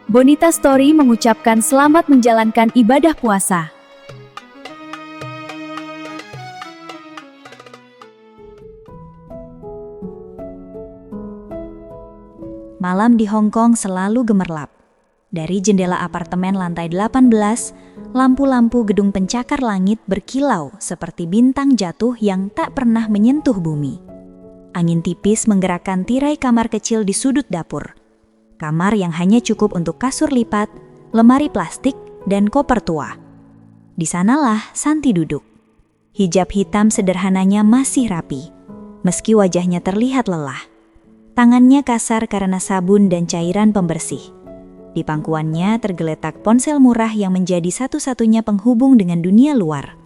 Bonita Story mengucapkan selamat menjalankan ibadah puasa. Malam di Hong Kong selalu gemerlap. Dari jendela apartemen lantai 18, lampu-lampu gedung pencakar langit berkilau seperti bintang jatuh yang tak pernah menyentuh bumi. Angin tipis menggerakkan tirai kamar kecil di sudut dapur. Kamar yang hanya cukup untuk kasur lipat, lemari plastik, dan koper tua. Di sanalah Santi duduk. Hijab hitam sederhananya masih rapi, meski wajahnya terlihat lelah. Tangannya kasar karena sabun dan cairan pembersih. Di pangkuannya tergeletak ponsel murah yang menjadi satu-satunya penghubung dengan dunia luar.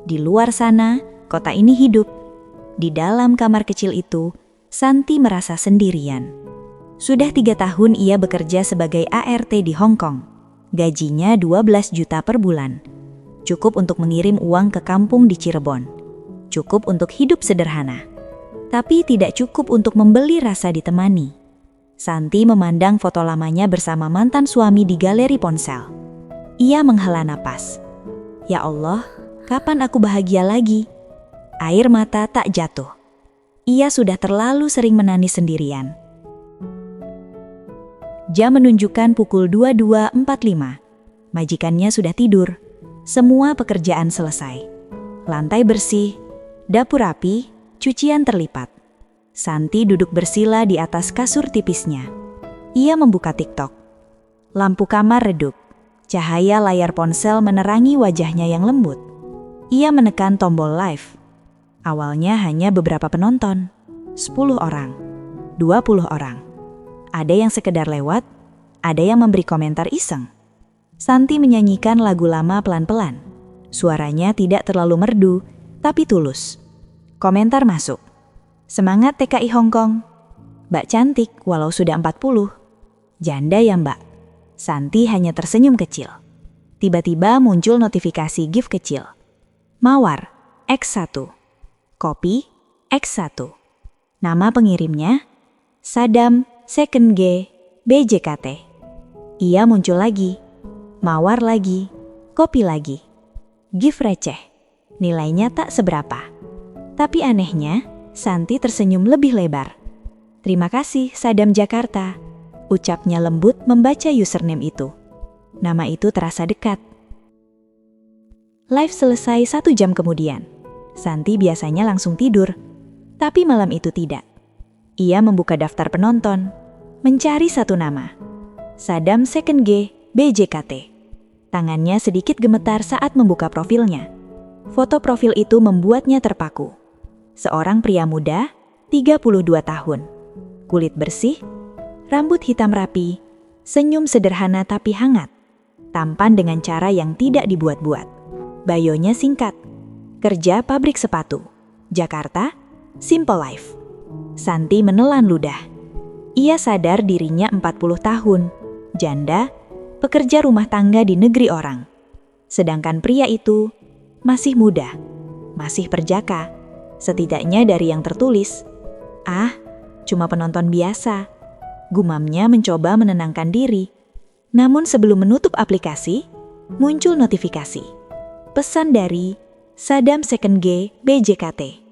Di luar sana, kota ini hidup. Di dalam kamar kecil itu, Santi merasa sendirian. Sudah 3 tahun ia bekerja sebagai ART di Hong Kong. Gajinya 12 juta per bulan. Cukup untuk mengirim uang ke kampung di Cirebon. Cukup untuk hidup sederhana. Tapi tidak cukup untuk membeli rasa ditemani. Santi memandang foto lamanya bersama mantan suami di galeri ponsel. Ia menghela napas. Ya Allah, kapan aku bahagia lagi? Air mata tak jatuh. Ia sudah terlalu sering menangis sendirian. Jam menunjukkan pukul 22.45. Majikannya sudah tidur. Semua pekerjaan selesai. Lantai bersih, dapur rapi, cucian terlipat. Santi duduk bersila di atas kasur tipisnya. Ia membuka TikTok. Lampu kamar redup. Cahaya layar ponsel menerangi wajahnya yang lembut. Ia menekan tombol live. Awalnya hanya beberapa penonton. 10 orang. 20 orang. Ada yang sekedar lewat, ada yang memberi komentar iseng. Santi menyanyikan lagu lama pelan-pelan. Suaranya tidak terlalu merdu, tapi tulus. Komentar masuk. Semangat TKI Hong Kong. Mbak cantik walau sudah 40. Janda ya mbak. Santi hanya tersenyum kecil. Tiba-tiba muncul notifikasi gift kecil. Mawar, X1. Kopi, X1. Nama pengirimnya, Sadam Second G, BJKT. Ia muncul lagi, mawar lagi, kopi lagi. Gift receh, nilainya tak seberapa. Tapi anehnya, Santi tersenyum lebih lebar. Terima kasih Sadam Jakarta, ucapnya lembut membaca username itu. Nama itu terasa dekat. Live selesai 1 jam kemudian. Santi biasanya langsung tidur, tapi malam itu tidak. Ia membuka daftar penonton, mencari satu nama. Sadam Second G, BJKT. Tangannya sedikit gemetar saat membuka profilnya. Foto profil itu membuatnya terpaku. Seorang pria muda, 32 tahun. Kulit bersih, rambut hitam rapi, senyum sederhana tapi hangat. Tampan dengan cara yang tidak dibuat-buat. Bayonya singkat. Kerja pabrik sepatu. Jakarta, Simple Life. Santi menelan ludah. Ia sadar dirinya 40 tahun, janda, pekerja rumah tangga di negeri orang. Sedangkan pria itu masih muda, masih perjaka, setidaknya dari yang tertulis. Ah, cuma penonton biasa. Gumamnya mencoba menenangkan diri. Namun sebelum menutup aplikasi, muncul notifikasi. Pesan dari Sadam Second G, BJKT.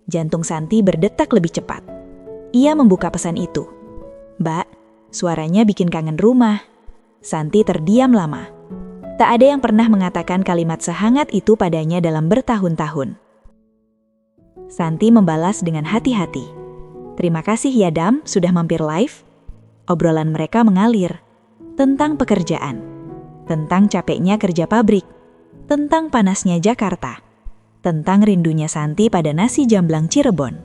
Jantung Santi berdetak lebih cepat. Ia membuka pesan itu. Mbak, suaranya bikin kangen rumah. Santi terdiam lama. Tak ada yang pernah mengatakan kalimat sehangat itu padanya dalam bertahun-tahun. Santi membalas dengan hati-hati. Terima kasih ya Dam, sudah mampir live. Obrolan mereka mengalir. Tentang pekerjaan. Tentang capeknya kerja pabrik. Tentang panasnya Jakarta. Tentang rindunya Santi pada nasi jamblang Cirebon.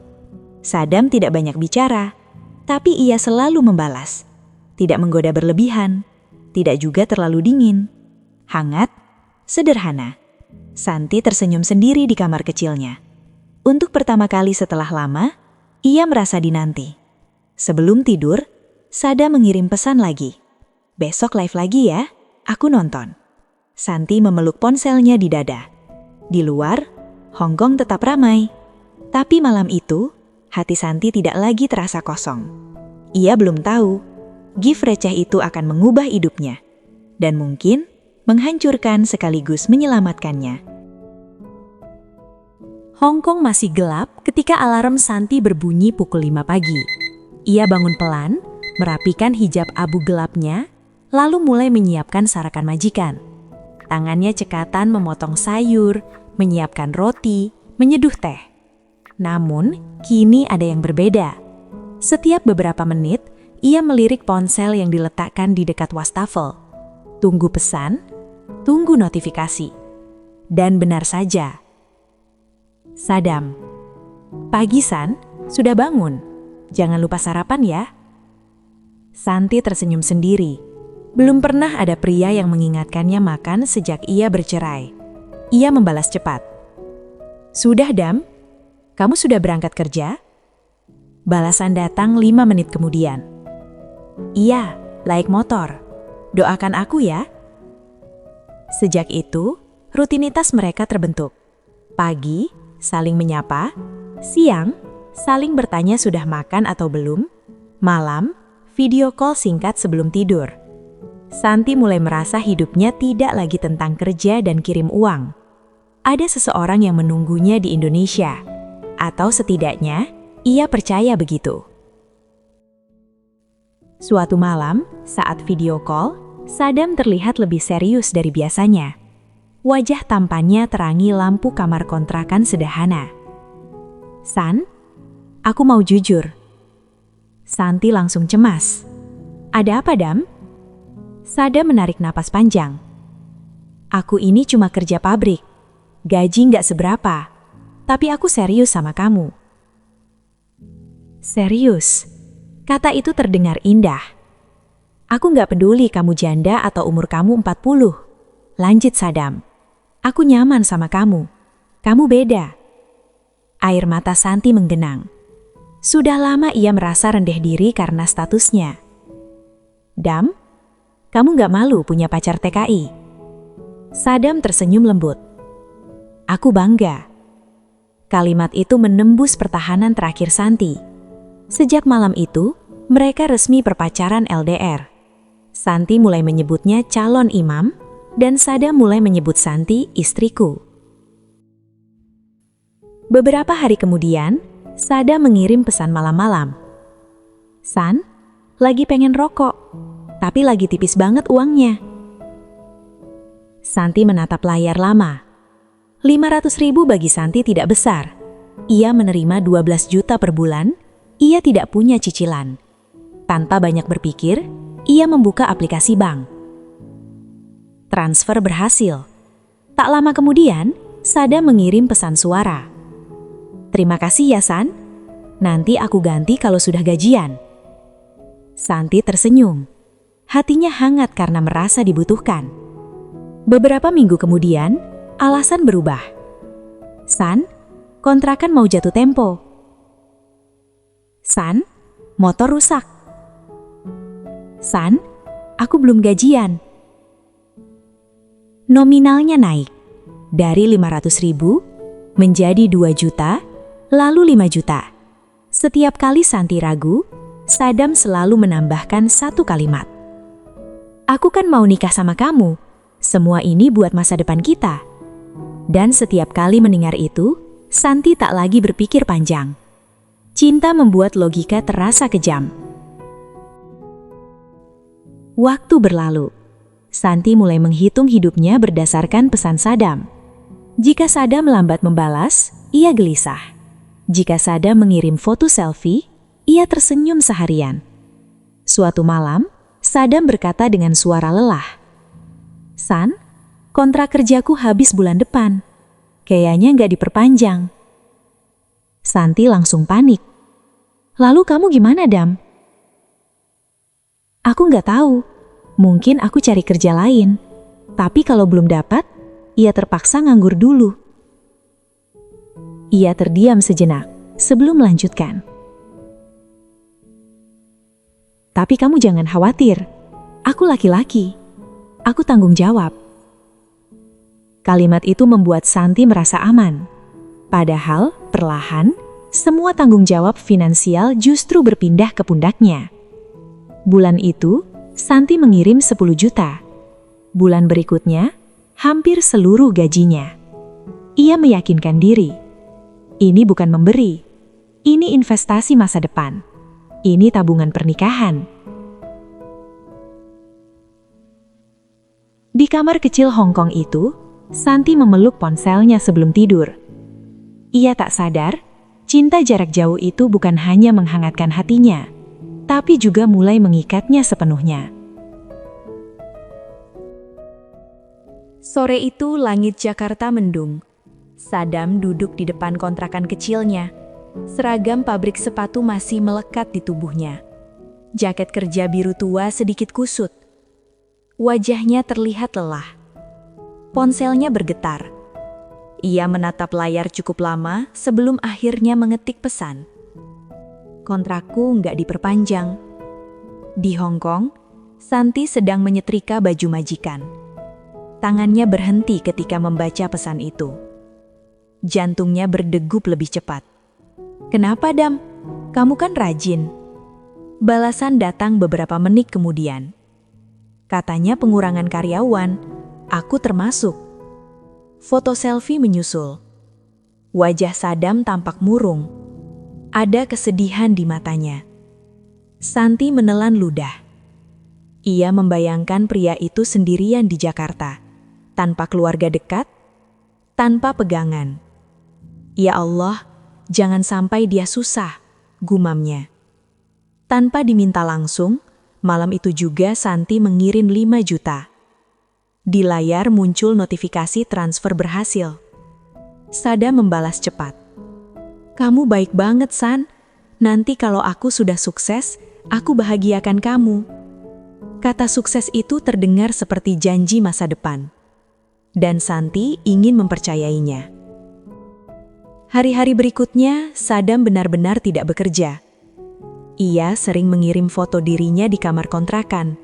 Sadam tidak banyak bicara, tapi ia selalu membalas. Tidak menggoda berlebihan, tidak juga terlalu dingin. Hangat, sederhana. Santi tersenyum sendiri di kamar kecilnya. Untuk pertama kali setelah lama, ia merasa dinanti. Sebelum tidur, Sadam mengirim pesan lagi. Besok live lagi ya, aku nonton. Santi memeluk ponselnya di dada. Di luar, Hong Kong tetap ramai. Tapi malam itu, hati Santi tidak lagi terasa kosong. Ia belum tahu, gift receh itu akan mengubah hidupnya. Dan mungkin menghancurkan sekaligus menyelamatkannya. Hong Kong masih gelap ketika alarm Santi berbunyi pukul 5 pagi. Ia bangun pelan, merapikan hijab abu gelapnya, lalu mulai menyiapkan sarapan majikan. Tangannya cekatan memotong sayur, menyiapkan roti, menyeduh teh. Namun, kini ada yang berbeda. Setiap beberapa menit, ia melirik ponsel yang diletakkan di dekat wastafel. Tunggu pesan, tunggu notifikasi. Dan benar saja. Sadam. Pagi, San, sudah bangun. Jangan lupa sarapan ya. Santi tersenyum sendiri. Belum pernah ada pria yang mengingatkannya makan sejak ia bercerai. Ia membalas cepat. Sudah, Dam? Kamu sudah berangkat kerja? Balasan datang 5 menit kemudian. Iya, naik motor. Doakan aku ya. Sejak itu, rutinitas mereka terbentuk. Pagi, saling menyapa. Siang, saling bertanya sudah makan atau belum. Malam, video call singkat sebelum tidur. Santi mulai merasa hidupnya tidak lagi tentang kerja dan kirim uang. Ada seseorang yang menunggunya di Indonesia. Atau setidaknya, ia percaya begitu. Suatu malam, saat video call, Sadam terlihat lebih serius dari biasanya. Wajah tampannya terangi lampu kamar kontrakan sederhana. San, aku mau jujur. Santi langsung cemas. Ada apa, Dam? Sadam menarik napas panjang. Aku ini cuma kerja pabrik. Gaji nggak seberapa. Tapi aku serius sama kamu. Serius? Kata itu terdengar indah. Aku nggak peduli kamu janda atau umur kamu 40. Lanjut, Sadam. Aku nyaman sama kamu. Kamu beda. Air mata Santi menggenang. Sudah lama ia merasa rendah diri karena statusnya. Dam, kamu nggak malu punya pacar TKI? Sadam tersenyum lembut. Aku bangga. Kalimat itu menembus pertahanan terakhir Santi. Sejak malam itu, mereka resmi berpacaran LDR. Santi mulai menyebutnya calon imam, dan Sadam mulai menyebut Santi istriku. Beberapa hari kemudian, Sadam mengirim pesan malam-malam. San, lagi pengen rokok, tapi lagi tipis banget uangnya. Santi menatap layar lama. 500.000 bagi Santi tidak besar. Ia menerima 12 juta per bulan, ia tidak punya cicilan. Tanpa banyak berpikir, ia membuka aplikasi bank. Transfer berhasil. Tak lama kemudian, Sadam mengirim pesan suara. Terima kasih ya, San. Nanti aku ganti kalau sudah gajian. Santi tersenyum. Hatinya hangat karena merasa dibutuhkan. Beberapa minggu kemudian, alasan berubah. San, kontrakan mau jatuh tempo. San, motor rusak. San, aku belum gajian. Nominalnya naik. Dari 500.000 menjadi 2 juta, lalu 5 juta. Setiap kali Santi ragu, Sadam selalu menambahkan satu kalimat. Aku kan mau nikah sama kamu. Semua ini buat masa depan kita. Dan setiap kali mendengar itu, Santi tak lagi berpikir panjang. Cinta membuat logika terasa kejam. Waktu berlalu. Santi mulai menghitung hidupnya berdasarkan pesan Sadam. Jika Sadam lambat membalas, ia gelisah. Jika Sadam mengirim foto selfie, ia tersenyum seharian. Suatu malam, Sadam berkata dengan suara lelah. San, kontrak kerjaku habis bulan depan. Kayaknya nggak diperpanjang. Santi langsung panik. Lalu kamu gimana, Dam? Aku nggak tahu. Mungkin aku cari kerja lain. Tapi kalau belum dapat, ia terpaksa nganggur dulu. Ia terdiam sejenak sebelum melanjutkan. Tapi kamu jangan khawatir. Aku laki-laki. Aku tanggung jawab. Kalimat itu membuat Santi merasa aman. Padahal, perlahan, semua tanggung jawab finansial justru berpindah ke pundaknya. Bulan itu, Santi mengirim 10 juta. Bulan berikutnya, hampir seluruh gajinya. Ia meyakinkan diri, ini bukan memberi, ini investasi masa depan. Ini tabungan pernikahan. Di kamar kecil Hong Kong itu, Santi memeluk ponselnya sebelum tidur. Ia tak sadar, cinta jarak jauh itu bukan hanya menghangatkan hatinya, tapi juga mulai mengikatnya sepenuhnya. Sore itu langit Jakarta mendung. Sadam duduk di depan kontrakan kecilnya. Seragam pabrik sepatu masih melekat di tubuhnya. Jaket kerja biru tua sedikit kusut. Wajahnya terlihat lelah. Ponselnya bergetar. Ia menatap layar cukup lama sebelum akhirnya mengetik pesan. Kontrakku nggak diperpanjang. Di Hong Kong, Santi sedang menyetrika baju majikan. Tangannya berhenti ketika membaca pesan itu. Jantungnya berdegup lebih cepat. "Kenapa, Dam? Kamu kan rajin." Balasan datang beberapa menit kemudian. Katanya pengurangan karyawan, aku termasuk. Foto selfie menyusul. Wajah Sadam tampak murung. Ada kesedihan di matanya. Santi menelan ludah. Ia membayangkan pria itu sendirian di Jakarta, tanpa keluarga dekat, tanpa pegangan. Ya Allah, jangan sampai dia susah, gumamnya. Tanpa diminta langsung, malam itu juga Santi mengirim 5 juta. Di layar muncul notifikasi transfer berhasil. Sada membalas cepat. "Kamu baik banget, San. Nanti kalau aku sudah sukses, aku bahagiakan kamu." Kata sukses itu terdengar seperti janji masa depan. Dan Santi ingin mempercayainya. Hari-hari berikutnya, Sadam benar-benar tidak bekerja. Ia sering mengirim foto dirinya di kamar kontrakan.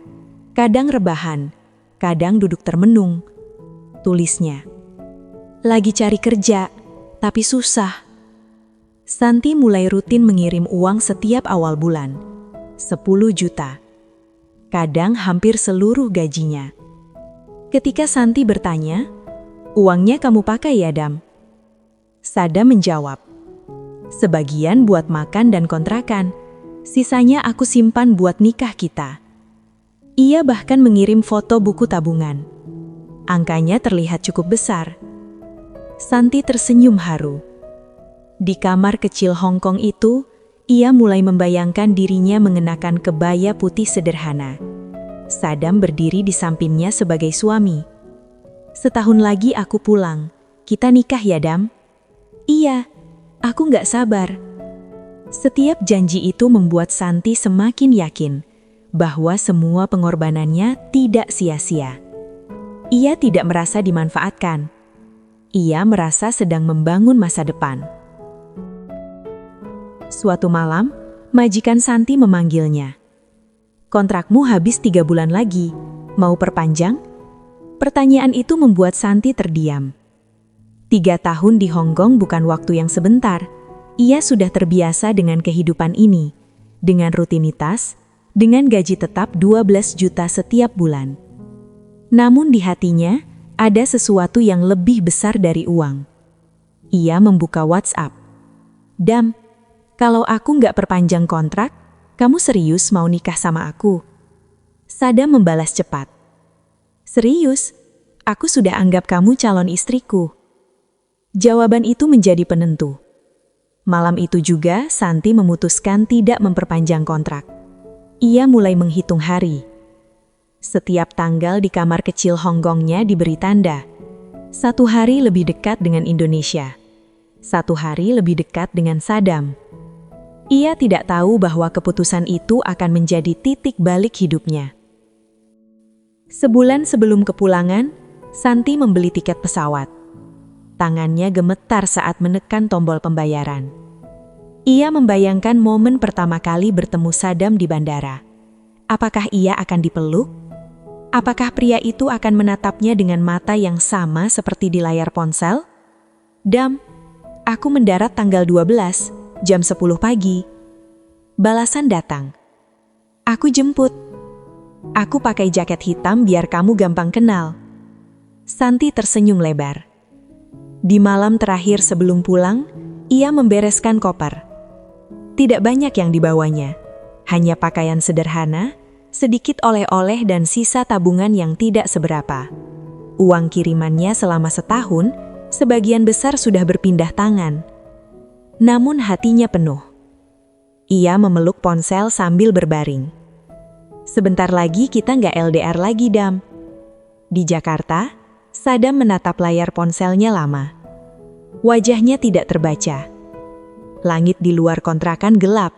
Kadang rebahan, kadang duduk termenung. Tulisnya, "Lagi cari kerja, tapi susah." Santi mulai rutin mengirim uang setiap awal bulan. 10 juta. Kadang hampir seluruh gajinya. Ketika Santi bertanya, "Uangnya kamu pakai ya, Dam?" Sada menjawab, "Sebagian buat makan dan kontrakan, sisanya aku simpan buat nikah kita." Ia bahkan mengirim foto buku tabungan. Angkanya terlihat cukup besar. Santi tersenyum haru. Di kamar kecil Hong Kong itu, ia mulai membayangkan dirinya mengenakan kebaya putih sederhana. Sadam berdiri di sampingnya sebagai suami. "Setahun lagi aku pulang. Kita nikah ya, Dam?" "Iya, aku nggak sabar." Setiap janji itu membuat Santi semakin yakin bahwa semua pengorbanannya tidak sia-sia. Ia tidak merasa dimanfaatkan. Ia merasa sedang membangun masa depan. Suatu malam, majikan Santi memanggilnya. "Kontrakmu habis 3 bulan lagi. Mau perpanjang?" Pertanyaan itu membuat Santi terdiam. 3 tahun di Hong Kong bukan waktu yang sebentar. Ia sudah terbiasa dengan kehidupan ini, dengan rutinitas, dengan gaji tetap 12 juta setiap bulan. Namun di hatinya, ada sesuatu yang lebih besar dari uang. Ia membuka WhatsApp. "Dam, kalau aku nggak perpanjang kontrak, kamu serius mau nikah sama aku?" Sada membalas cepat. "Serius, aku sudah anggap kamu calon istriku." Jawaban itu menjadi penentu. Malam itu juga Santi memutuskan tidak memperpanjang kontrak. Ia mulai menghitung hari. Setiap tanggal di kamar kecil Hong Kongnya diberi tanda. 1 hari lebih dekat dengan Indonesia. 1 hari lebih dekat dengan Sadam. Ia tidak tahu bahwa keputusan itu akan menjadi titik balik hidupnya. Sebulan sebelum kepulangan, Santi membeli tiket pesawat. Tangannya gemetar saat menekan tombol pembayaran. Ia membayangkan momen pertama kali bertemu Sadam di bandara. Apakah ia akan dipeluk? Apakah pria itu akan menatapnya dengan mata yang sama seperti di layar ponsel? "Dam, aku mendarat tanggal 12, jam 10 pagi. Balasan datang. Aku jemput. Aku pakai jaket hitam biar kamu gampang kenal. Santi tersenyum lebar. Di malam terakhir sebelum pulang, ia membereskan koper. Tidak banyak yang dibawanya, hanya pakaian sederhana, sedikit oleh-oleh dan sisa tabungan yang tidak seberapa. Uang kirimannya selama setahun, sebagian besar sudah berpindah tangan. Namun hatinya penuh. Ia memeluk ponsel sambil berbaring. Sebentar lagi kita nggak LDR lagi, Dam. Di Jakarta, Sadam menatap layar ponselnya lama. Wajahnya tidak terbaca. Langit di luar kontrakan gelap.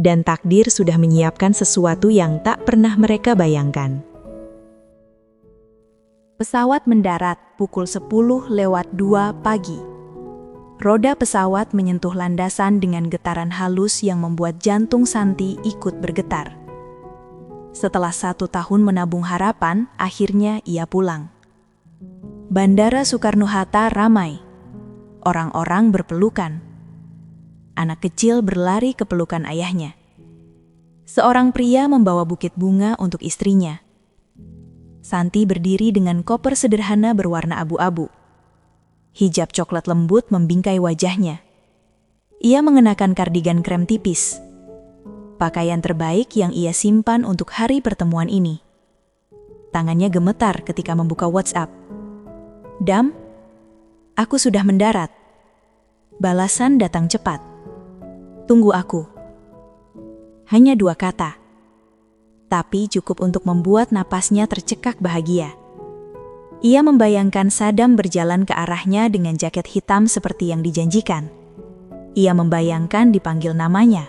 Dan takdir sudah menyiapkan sesuatu yang tak pernah mereka bayangkan. Pesawat mendarat pukul 10:02 pagi. Roda pesawat menyentuh landasan dengan getaran halus yang membuat jantung Santi ikut bergetar. Setelah 1 tahun menabung harapan, akhirnya ia pulang. Bandara Soekarno-Hatta ramai. Orang-orang berpelukan. Anak kecil berlari ke pelukan ayahnya. Seorang pria membawa bukit bunga untuk istrinya. Santi berdiri dengan koper sederhana berwarna abu-abu. Hijab coklat lembut membingkai wajahnya. Ia mengenakan kardigan krem tipis. Pakaian terbaik yang ia simpan untuk hari pertemuan ini. Tangannya gemetar ketika membuka WhatsApp. "Dam, aku sudah mendarat." Balasan datang cepat. "Tunggu aku." Hanya 2 kata. Tapi cukup untuk membuat napasnya tercekak bahagia. Ia membayangkan Sadam berjalan ke arahnya dengan jaket hitam seperti yang dijanjikan. Ia membayangkan dipanggil namanya.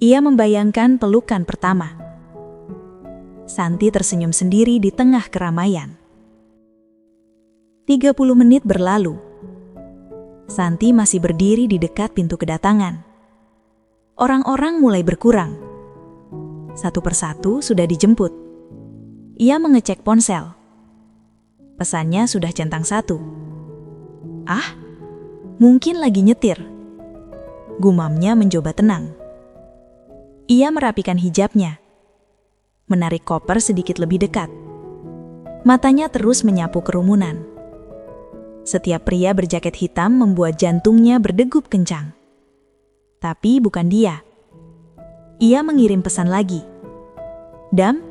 Ia membayangkan pelukan pertama. Santi tersenyum sendiri di tengah keramaian. 30 menit berlalu. Santi masih berdiri di dekat pintu kedatangan. Orang-orang mulai berkurang. Satu persatu sudah dijemput. Ia mengecek ponsel. Pesannya sudah centang 1. "Ah, mungkin lagi nyetir." Gumamnya mencoba tenang. Ia merapikan hijabnya, menarik koper sedikit lebih dekat. Matanya terus menyapu kerumunan. Setiap pria berjaket hitam membuat jantungnya berdegup kencang. Tapi bukan dia. Ia mengirim pesan lagi. "Dam,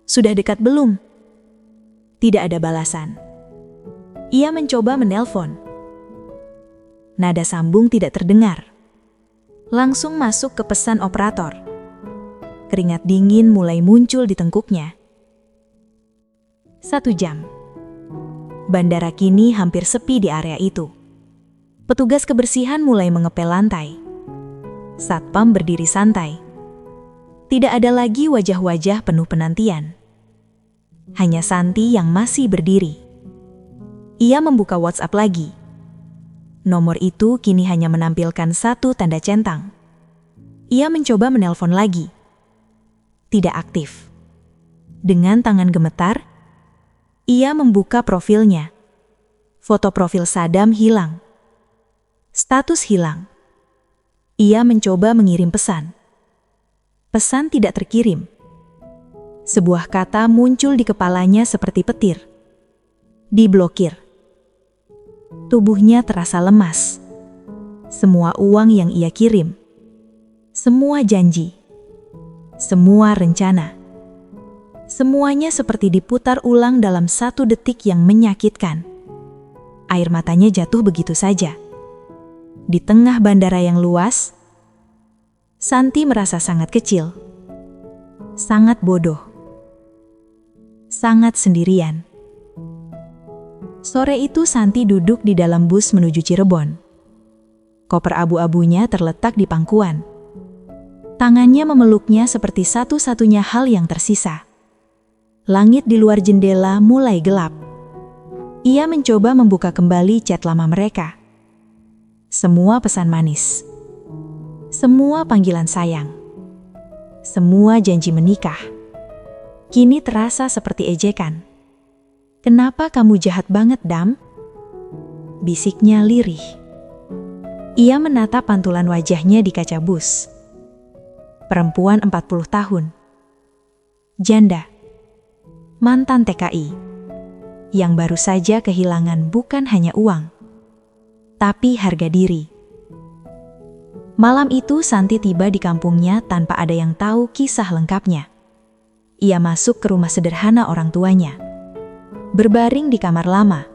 sudah dekat belum?" Tidak ada balasan. Ia mencoba menelpon. Nada sambung tidak terdengar. Langsung masuk ke pesan operator. Keringat dingin mulai muncul di tengkuknya. 1 jam. Bandara kini hampir sepi di area itu. Petugas kebersihan mulai mengepel lantai. Satpam berdiri santai. Tidak ada lagi wajah-wajah penuh penantian. Hanya Santi yang masih berdiri. Ia membuka WhatsApp lagi. Nomor itu kini hanya menampilkan 1 tanda centang. Ia mencoba menelpon lagi. Tidak aktif. Dengan tangan gemetar, ia membuka profilnya. Foto profil Sadam hilang. Status hilang. Ia mencoba mengirim pesan. Pesan tidak terkirim. Sebuah kata muncul di kepalanya seperti petir. Diblokir. Tubuhnya terasa lemas. Semua uang yang ia kirim, semua janji, semua rencana, semuanya seperti diputar ulang dalam 1 detik yang menyakitkan. Air matanya jatuh begitu saja. Di tengah bandara yang luas, Santi merasa sangat kecil, sangat bodoh, sangat sendirian. Sore itu Santi duduk di dalam bus menuju Cirebon. Koper abu-abunya terletak di pangkuan. Tangannya memeluknya seperti satu-satunya hal yang tersisa. Langit di luar jendela mulai gelap. Ia mencoba membuka kembali chat lama mereka. Semua pesan manis. Semua panggilan sayang. Semua janji menikah. Kini terasa seperti ejekan. "Kenapa kamu jahat banget, Dam?" Bisiknya lirih. Ia menatap pantulan wajahnya di kaca bus. perempuan 40 tahun, janda, mantan TKI, yang baru saja kehilangan bukan hanya uang, tapi harga diri. Malam itu Santi tiba di kampungnya tanpa ada yang tahu kisah lengkapnya. Ia masuk ke rumah sederhana orang tuanya, berbaring di kamar lama.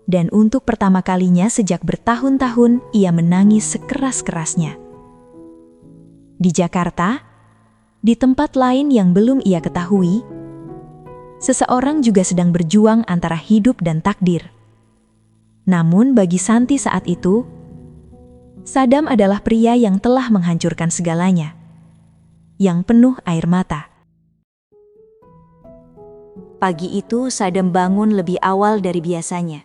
Dan untuk pertama kalinya sejak bertahun-tahun ia menangis sekeras-kerasnya. Di Jakarta, di tempat lain yang belum ia ketahui, seseorang juga sedang berjuang antara hidup dan takdir. Namun bagi Santi saat itu, Sadam adalah pria yang telah menghancurkan segalanya, yang penuh air mata. Pagi itu Sadam bangun lebih awal dari biasanya.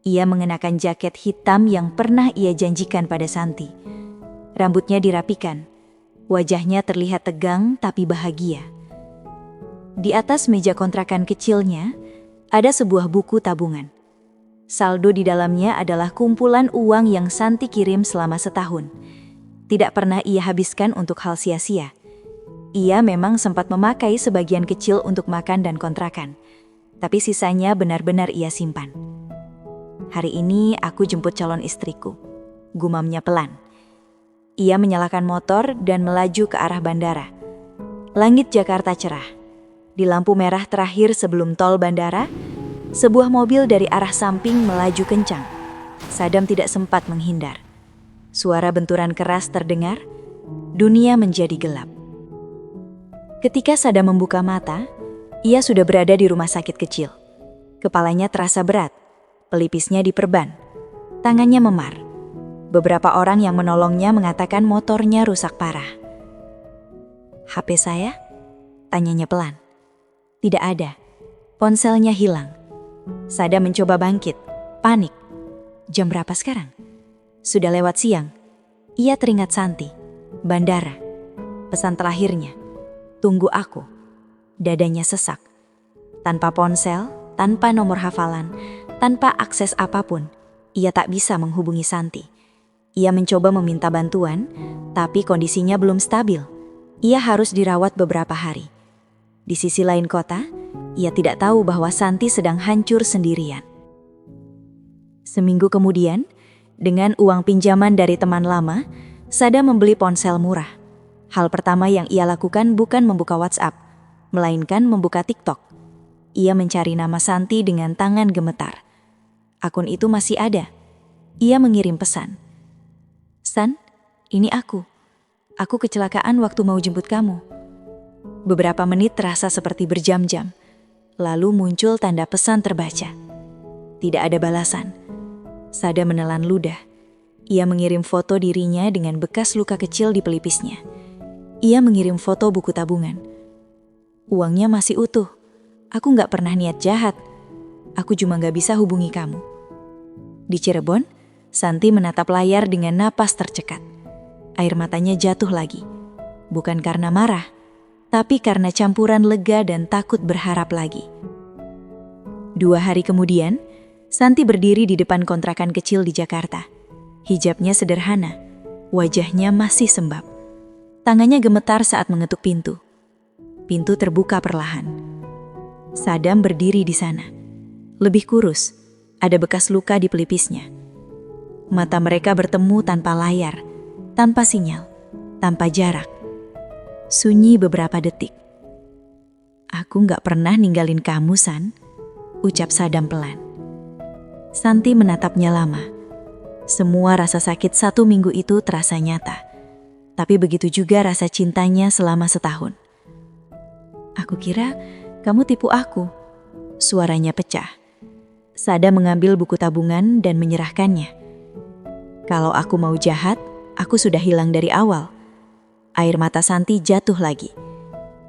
Ia mengenakan jaket hitam yang pernah ia janjikan pada Santi. Rambutnya dirapikan, wajahnya terlihat tegang tapi bahagia. Di atas meja kontrakan kecilnya, ada sebuah buku tabungan. Saldo di dalamnya adalah kumpulan uang yang Santi kirim selama setahun. Tidak pernah ia habiskan untuk hal sia-sia. Ia memang sempat memakai sebagian kecil untuk makan dan kontrakan, tapi sisanya benar-benar ia simpan. Hari ini aku jemput calon istriku, gumamnya pelan. Ia menyalakan motor dan melaju ke arah bandara. Langit Jakarta cerah. Di lampu merah terakhir sebelum tol bandara, sebuah mobil dari arah samping melaju kencang. Sadam tidak sempat menghindar. Suara benturan keras terdengar, dunia menjadi gelap. Ketika Sadam membuka mata, ia sudah berada di rumah sakit kecil. Kepalanya terasa berat, pelipisnya diperban, tangannya memar. Beberapa orang yang menolongnya mengatakan motornya rusak parah. "HP saya?" tanyanya pelan. Tidak ada, ponselnya hilang. Sadam mencoba bangkit, panik. Jam berapa sekarang? Sudah lewat siang. Ia teringat Santi, bandara, pesan terakhirnya, "Tunggu aku." Dadanya sesak. Tanpa ponsel, tanpa nomor hafalan, tanpa akses apapun, ia tak bisa menghubungi Santi. Ia mencoba meminta bantuan, tapi kondisinya belum stabil. Ia harus dirawat beberapa hari. Di sisi lain kota, ia tidak tahu bahwa Santi sedang hancur sendirian. Seminggu kemudian, dengan uang pinjaman dari teman lama, Sadam membeli ponsel murah. Hal pertama yang ia lakukan bukan membuka WhatsApp, melainkan membuka TikTok. Ia mencari nama Santi dengan tangan gemetar. Akun itu masih ada. Ia mengirim pesan. "San, ini aku. Aku kecelakaan waktu mau jemput kamu." Beberapa menit terasa seperti berjam-jam. Lalu muncul tanda pesan terbaca. Tidak ada balasan. Sadam menelan ludah. Ia mengirim foto dirinya dengan bekas luka kecil di pelipisnya. Ia mengirim foto buku tabungan. "Uangnya masih utuh. Aku gak pernah niat jahat. Aku cuma gak bisa hubungi kamu." Di Cirebon, Santi menatap layar dengan napas tercekat. Air matanya jatuh lagi. Bukan karena marah, tapi karena campuran lega dan takut berharap lagi. 2 hari kemudian, Santi berdiri di depan kontrakan kecil di Jakarta. Hijabnya sederhana, wajahnya masih sembab. Tangannya gemetar saat mengetuk pintu. Pintu terbuka perlahan. Sadam berdiri di sana. Lebih kurus, ada bekas luka di pelipisnya. Mata mereka bertemu tanpa layar, tanpa sinyal, tanpa jarak. Sunyi beberapa detik. "Aku gak pernah ninggalin kamu, San," ucap Sadam pelan. Santi menatapnya lama. Semua rasa sakit 1 minggu itu terasa nyata. Tapi begitu juga rasa cintanya selama setahun. "Aku kira kamu tipu aku." Suaranya pecah. Sadam mengambil buku tabungan dan menyerahkannya. "Kalau aku mau jahat, aku sudah hilang dari awal." Air mata Santi jatuh lagi.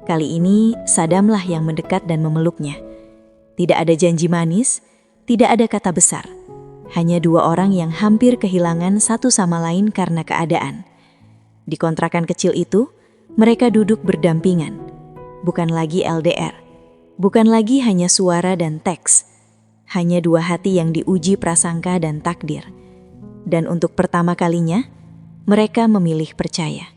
Kali ini Sadamlah yang mendekat dan memeluknya. Tidak ada janji manis, tidak ada kata besar. Hanya 2 orang yang hampir kehilangan satu sama lain karena keadaan. Di kontrakan kecil itu, mereka duduk berdampingan. Bukan lagi LDR. Bukan lagi hanya suara dan teks. Hanya 2 hati yang diuji prasangka dan takdir. Dan untuk pertama kalinya, mereka memilih percaya.